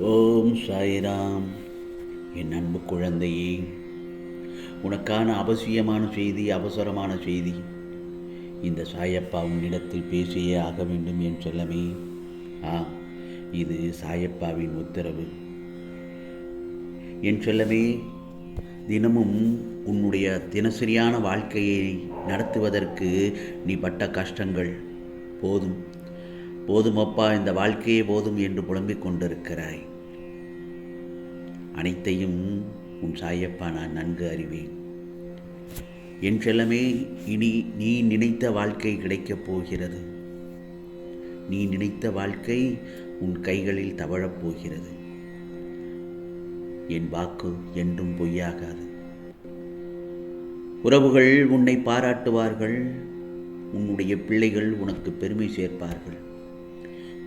ஓம் சாய்ராம். என் அன்பு குழந்தையே, உனக்கான அவசியமான செய்தி, அவசரமான செய்தி. இந்த சாயப்பா உன்னிடத்தில் பேசியே ஆக வேண்டும் என் செல்லமே. இது சாயப்பாவின் உத்தரவு. என் செல்லமே, தினமும் உன்னுடைய தினசரியான வாழ்க்கையை நடத்துவதற்கு நீ பட்ட கஷ்டங்கள் போதும் போதுமப்பா, இந்த வாழ்க்கையே போதும் என்று புலம்பிக் கொண்டிருக்கிறாய். அனைத்தையும் உன் சாயப்பா நான் நன்கு அறிவேன். என் செல்லமே, இனி நீ நினைத்த வாழ்க்கை கிடைக்கப் போகிறது. நீ நினைத்த வாழ்க்கை உன் கைகளில் தவழப் போகிறது. என் வாக்கு என்றும் பொய்யாகாது. உறவுகள் உன்னை பாராட்டுவார்கள். உன்னுடைய பிள்ளைகள் உனக்கு பெருமை சேர்ப்பார்கள்.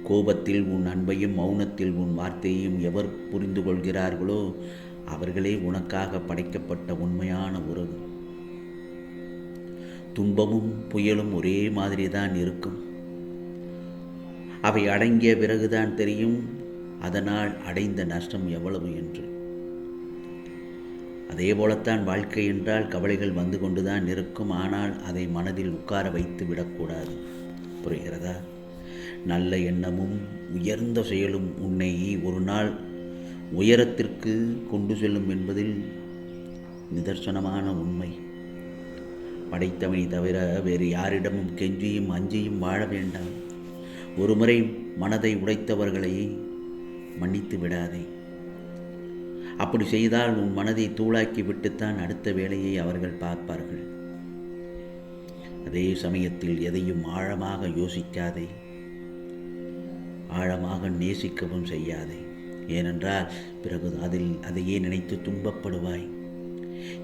கோபத்தில் உன் அன்பையும் மௌனத்தில் உன் வார்த்தையையும் எவர் புரிந்து கொள்கிறார்களோ அவர்களே உனக்காக படைக்கப்பட்ட உண்மையான உறவு. துன்பமும் புயலும் ஒரே மாதிரி தான் இருக்கும். அவை அடங்கிய பிறகுதான் தெரியும் அதனால் அடைந்த நஷ்டம் எவ்வளவு என்று. அதே போலத்தான் வாழ்க்கை என்றால் கவலைகள் வந்து கொண்டுதான் இருக்கும். ஆனால் அதை மனதில் உட்கார வைத்து விடக்கூடாது. புரிகிறதா? நல்ல எண்ணமும் உயர்ந்த செயலும் உன்னை ஒரு நாள் உயரத்திற்கு கொண்டு செல்லும் என்பதில் நிதர்சனமான உண்மை. படைத்தவனை தவிர வேறு யாரிடமும் கெஞ்சியும் அஞ்சியும் வாழ வேண்டாம். ஒருமுறை மனதை உடைத்தவர்களை மன்னித்து விடாதே. அப்படி செய்தால் உன் மனதை தூளாக்கி விட்டுத்தான் அடுத்த வேலையை அவர்கள் பார்ப்பார்கள். அதே சமயத்தில் எதையும் ஆழமாக யோசிக்காதே, ஆழமாக நேசிக்கவும் செய்யாதே. ஏனென்றால் பிறகு அதையே நினைத்து துன்பப்படுவாய்.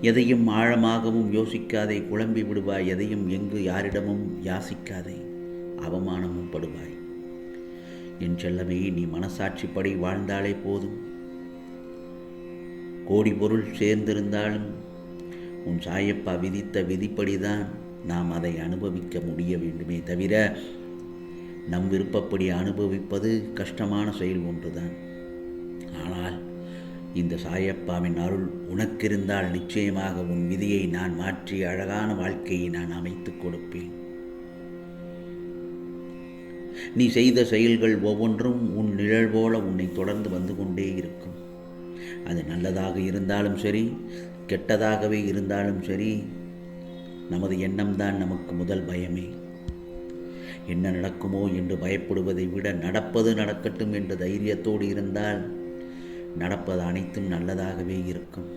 எதையும் ஆழமாகவும் யோசிக்காதே, குழம்பி விடுவாய். எதையும் எங்கு யாரிடமும் யாசிக்காதே, அவமானமும் படுவாய். என் செல்லமே, நீ மனசாட்சிப்படி வாழ்ந்தாலே போதும். கோடி பொருள் சேர்ந்திருந்தாலும் உன் சாயப்பா விதித்த விதிப்படிதான் நாம் அதை அனுபவிக்க முடிய வேண்டுமே தவிர நம் விருப்பப்படி அனுபவிப்பது கஷ்டமான செயல் ஒன்றுதான். ஆனால் இந்த சாயப்பாவின் அருள் உனக்கிருந்தால் நிச்சயமாக உன் விதியை நான் மாற்றி அழகான வாழ்க்கையை நான் அமைத்துக் கொடுப்பேன். நீ செய்த செயல்கள் ஒவ்வொன்றும் உன் நிழல் போல உன்னை தொடர்ந்து வந்து கொண்டே இருக்கும். அது நல்லதாக இருந்தாலும் சரி, கெட்டதாகவே இருந்தாலும் சரி, நமது எண்ணம்தான் நமக்கு முதல் பயமே. என்ன நடக்குமோ என்று பயப்படுவதை விட நடப்பது நடக்கட்டும் என்ற தைரியத்தோடு இருந்தால் நடப்பது அனைத்தும் நல்லதாகவே இருக்கும்.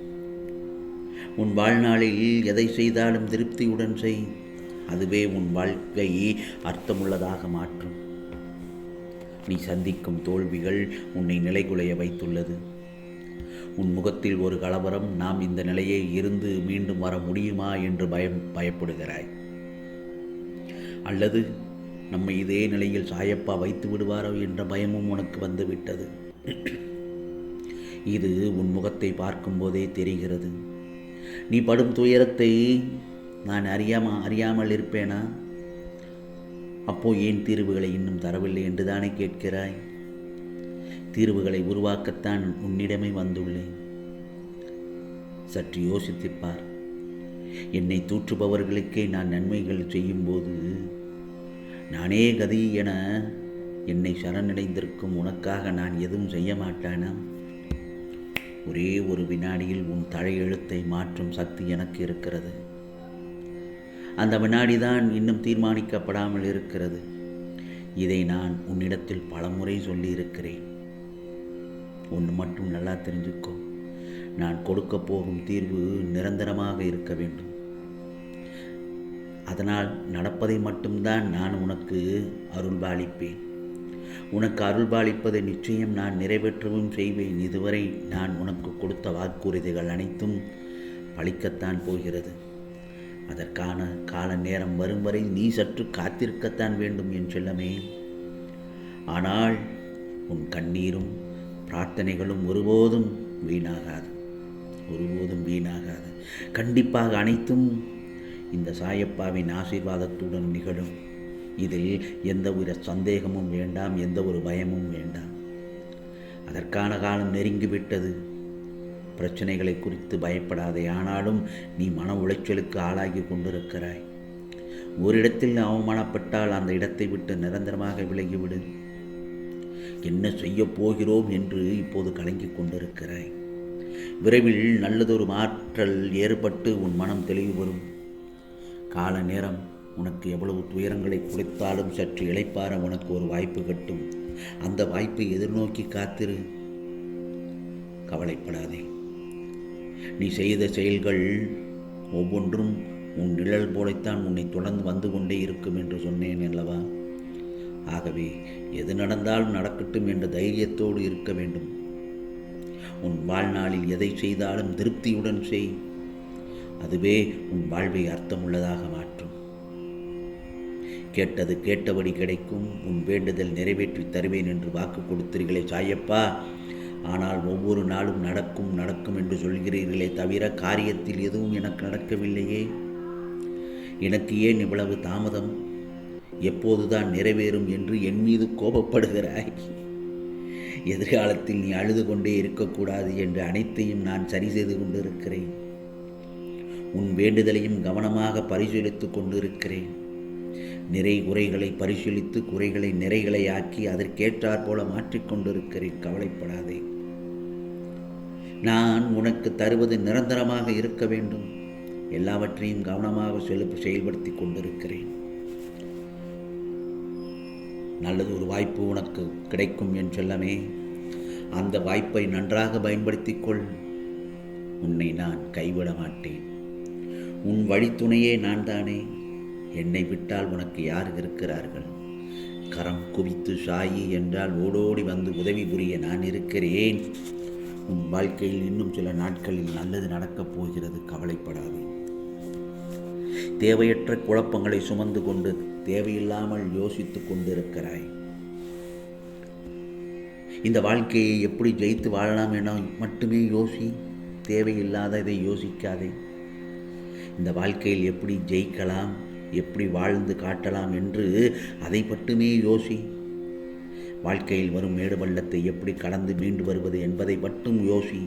உன் வாழ்நாளில் எதை செய்தாலும் திருப்தியுடன் செய். அதுவே உன் வாழ்க்கையை அர்த்தமுள்ளதாக மாற்றும். நீ சந்திக்கும் தோல்விகள் உன்னை நிலைகுலைய வைத்துள்ளது. உன் முகத்தில் ஒரு கலவரம். நாம் இந்த நிலையை இருந்து மீண்டும் வர முடியுமா என்று பயப்படுகிறாய். அல்லது நம்மை இதே நிலையில் சாயப்பா வைத்து விடுவாரோ என்ற பயமும் உனக்கு வந்துவிட்டது. இது உன் முகத்தை பார்க்கும்போதே தெரிகிறது. நீ படும் துயரத்தை நான் அறியாமல் இருப்பேனா? அப்போ ஏன் தீர்வுகளை இன்னும் தரவில்லை என்று தானே கேட்கிறாய்? தீர்வுகளை உருவாக்கத்தான் உன்னிடமே வந்துள்ளேன். சற்று யோசித்துப்பார். என்னை தூற்றுபவர்களுக்கே நான் நன்மைகள் செய்யும்போது நானே கதி என என்னை சரணடைந்திருக்கும் உனக்காக நான் எதுவும் செய்ய மாட்டானா? ஒரே ஒரு வினாடியில் உன் தலையெழுத்தை மாற்றும் சக்தி எனக்கு இருக்கிறது. அந்த வினாடிதான் இன்னும் தீர்மானிக்கப்படாமல் இருக்கிறது. இதை நான் உன்னிடத்தில் பலமுறை சொல்லியிருக்கிறேன். ஒன்று மட்டும் நல்லா தெரிஞ்சுக்கோ, நான் கொடுக்க போகும் தீர்வு நிரந்தரமாக இருக்க வேண்டும். அதனால் நடப்பதை மட்டும்தான் நான் உனக்கு அருள்பாலிப்பேன். உனக்கு அருள்பாலிப்பதை நிச்சயம் நான் நிறைவேற்றவும் செய்வேன். இதுவரை நான் உனக்கு கொடுத்த வாக்குறுதிகள் அனைத்தும் பலிக்கத்தான் போகிறது. அதற்கான கால நேரம் வரும் வரை நீ சற்று காத்திருக்கத்தான் வேண்டும் என் செல்லமே. ஆனால் உன் கண்ணீரும் பிரார்த்தனைகளும் ஒருபோதும் வீணாகாது. கண்டிப்பாக அனைத்தும் இந்த சாயப்பாவின் ஆசீர்வாதத்துடன் நிகழும். இதில் எந்த ஒரு சந்தேகமும் வேண்டாம், எந்த ஒரு பயமும் வேண்டாம். அதற்கான காலம் நெருங்கிவிட்டது. பிரச்சனைகளை குறித்து பயப்படாதே. ஆனாலும் நீ மன உளைச்சலுக்கு ஆளாகி கொண்டிருக்கிறாய். ஒரு இடத்தில் அவமானப்பட்டால் அந்த இடத்தை விட்டு நிரந்தரமாக விலகிவிடு. என்ன செய்ய போகிறோம் என்று இப்போது கலங்கிக் கொண்டிருக்கிறாய். விரைவில் நல்லதொரு மாற்றல் ஏற்பட்டு உன் மனம் தெளிவு வரும். கால நேரம் உனக்கு எவ்வளவு துயரங்களை கொடுத்தாலும் சற்று இளைப்பாற உனக்கு ஒரு வாய்ப்பு கட்டும். அந்த வாய்ப்பை எதிர்நோக்கி காத்திரு. கவலைப்படாதே. நீ செய்த செயல்கள் ஒவ்வொன்றும் உன் நிழல் போலத்தான் உன்னை தொடர்ந்து வந்து கொண்டே இருக்கும் என்று சொன்னேன் அல்லவா? ஆகவே எது நடந்தாலும் நடக்கட்டும் என்ற தைரியத்தோடு இருக்க வேண்டும். உன் வாழ்நாளில் எதை செய்தாலும் திருப்தியுடன் செய். அதுவே உன் வாழ்வை அர்த்தமுள்ளதாக மாற்றும். கேட்டது கேட்டபடி கிடைக்கும். உன் வேண்டுதல் நிறைவேற்றி தருவேன் என்று வாக்கு கொடுத்தீர்களே சாயப்பா. ஆனால் ஒவ்வொரு நாளும் நடக்கும் நடக்கும் என்று சொல்கிறீர்களே தவிர காரியத்தில் எதுவும் எனக்கு நடக்கவில்லையே. எனக்கு ஏன் இவ்வளவு தாமதம்? எப்போதுதான் நிறைவேறும் என்று என் மீது கோபப்படுகிறாய்? எதிர்காலத்தில் நீ அழுது கொண்டே இருக்கக்கூடாது என்று அனைத்தையும் நான் சரி செய்து கொண்டிருக்கிறேன். உன் வேண்டுதலையும் கவனமாக பரிசீலித்து கொண்டிருக்கிறேன். நிறை குறைகளை பரிசீலித்து குறைகளை நிறைகளை ஆக்கி அதற்கேற்றாற் போல மாற்றிக்கொண்டிருக்கிறேன். கவலைப்படாதே. நான் உனக்கு தருவது நிரந்தரமாக இருக்க வேண்டும். எல்லாவற்றையும் கவனமாக செயல்படுத்தி கொண்டிருக்கிறேன். நல்லது ஒரு வாய்ப்பு உனக்கு கிடைக்கும் என் செல்லமே. அந்த வாய்ப்பை நன்றாக பயன்படுத்திக் கொள். உன்னை நான் கைவிட மாட்டேன். உன் வழித்துணையே நான் தானே. என்னை விட்டால் உனக்கு யார் இருக்கிறார்கள்? கரம் குவித்து சாயி என்றால் ஓடோடி வந்து உதவி புரிய நான் இருக்கிறேன். உன் வாழ்க்கையில் இன்னும் சில நாட்களில் நல்லது நடக்கப் போகிறது. கவலைப்படாதே. தேவையற்ற குழப்பங்களை சுமந்து கொண்டு தேவையில்லாமல் யோசித்து கொண்டிருக்கிறாய். இந்த வாழ்க்கையை எப்படி ஜெயித்து வாழலாம் என மட்டுமே யோசி. தேவையில்லாததை யோசிக்காதே. இந்த வாழ்க்கையில் எப்படி ஜெயிக்கலாம், எப்படி வாழ்ந்து காட்டலாம் என்று அதை மட்டுமே யோசி. வாழ்க்கையில் வரும் மேடு பள்ளத்தை எப்படி கடந்து மீண்டு வருவது என்பதை மட்டும் யோசி.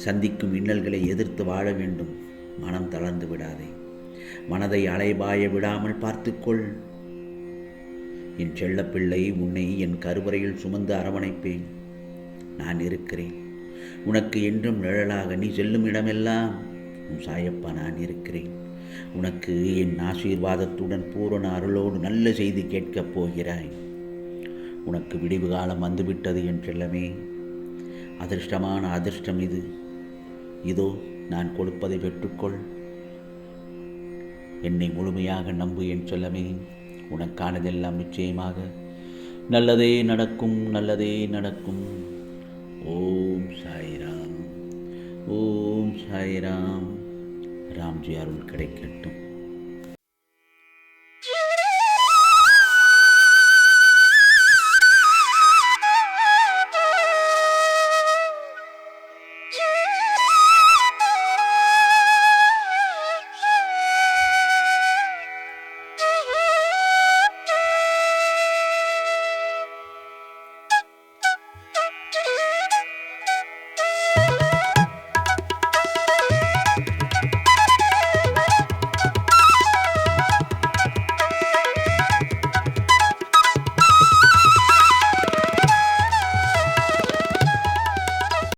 சந்திக்கும் இன்னல்களை எதிர்த்து வாழ வேண்டும். மனம் தளர்ந்து விடாதே. மனதை அலைபாய விடாமல் பார்த்துக்கொள். என் செல்லப்பிள்ளை, உன்னை என் கருவறையில் சுமந்து அரவணைப்பேன். நான் இருக்கிறேன். உனக்கு என்றும் நிழலாக. நீ செல்லும் இடமெல்லாம் உன் சாயப்பா நான் இருக்கிறேன். உனக்கு என் ஆசீர்வாதத்துடன் பூரண அருளோடு நல்ல செய்தி கேட்கப் போகிறாய். உனக்கு விடிவு காலம் வந்துவிட்டது என் செல்லமே. அதிர்ஷ்டமான அதிர்ஷ்டம் இது. இதோ நான் கொடுப்பதை பெற்றுக்கொள். என்னை முழுமையாக நம்பு என் செல்லமே. உனக்கானதெல்லாம் நிச்சயமாக நல்லதே நடக்கும், நல்லதே நடக்கும். ஓம் சாய்ராம், ஓம் சாய்ராம். ராம்ஜி அருள் கிடைக்கட்டும்.